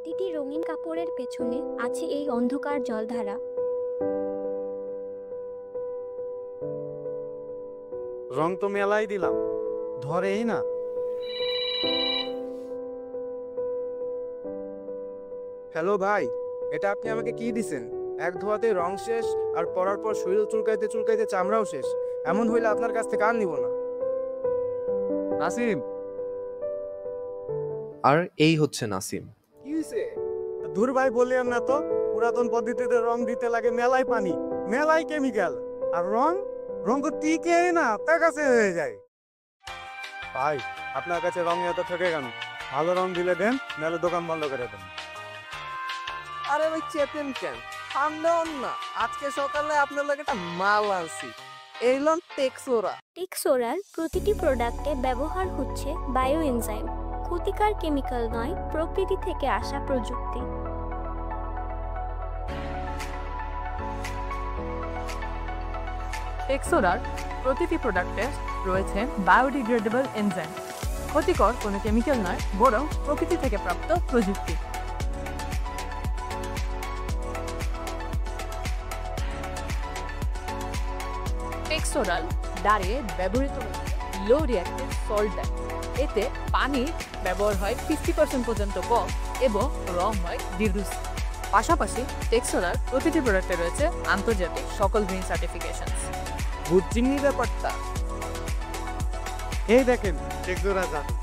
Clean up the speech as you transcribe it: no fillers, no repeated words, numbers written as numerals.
প্রতিটি রঙিন কাপড়ের পেছনে আছে এই অন্ধকার জলধারা। রং তো মেলাই দিলাম, ধরেই না। হ্যালো ভাই, এটা আপনি আমাকে কি দিছেন? এক ধোয়াতে রং শেষ, আর পরার পর শরীর চুলকাইতে চুলকাইতে চামড়াও শেষ। এমন হইলে আপনার কাছ থেকে আর নিব না। নাসিম, আর এই হচ্ছে নাসিম। কি হইছে? দূর ভাই বললেন না তো, পুরাতন পদ্ধতিতে রং দিতে লাগে মেলাই পানি, মেলাই কেমিক্যাল, আর রং রং তো টিকে না, তার কাছে হয়ে যায়। ভাই, আপনার কাছে রং এত ঠকে কেন? ভালো রং দিলে দেন, নাহলে দোকান বন্ধ করে দেন। আরে ভাই চেতেন কেন? ঠান্ডা হন না। আজকে সকালে আপনার লাগে একটা মাল আনছি। এই লন টেক্সোরা। টেক্সোরাল প্রতিটি প্রোডাক্টে ব্যবহার হচ্ছে বায়ো এনজাইম, ক্ষতিকর কেমিক্যাল নয়, প্রকৃতি থেকে আসা প্রযুক্তি। টেক্সোরার প্রতিটি প্রোডাক্টে রয়েছে বায়োডিগ্রেডেবল এনজাইম, ক্ষতিকর কোনো কেমিক্যাল নয়, বরং প্রকৃতি থেকে প্রাপ্ত প্রযুক্তি। টেক্সোরাল দাঁড়িয়ে ব্যবহৃত লো রিঅ্যাক্টিভ সল্ট দেয়। এতে পানি ব্যবহার হয় 50% পর্যন্ত কম এবং রং হয় দীর্ঘস্থায়ী। পাশাপাশি টেক্সোরাল প্রতিটি প্রোডাক্টে রয়েছে আন্তর্জাতিক সকল গ্রিন সার্টিফিকেশন। বুঝছিনি ব্যাপারটা? এই দেখেন টেকজোরা জাদু।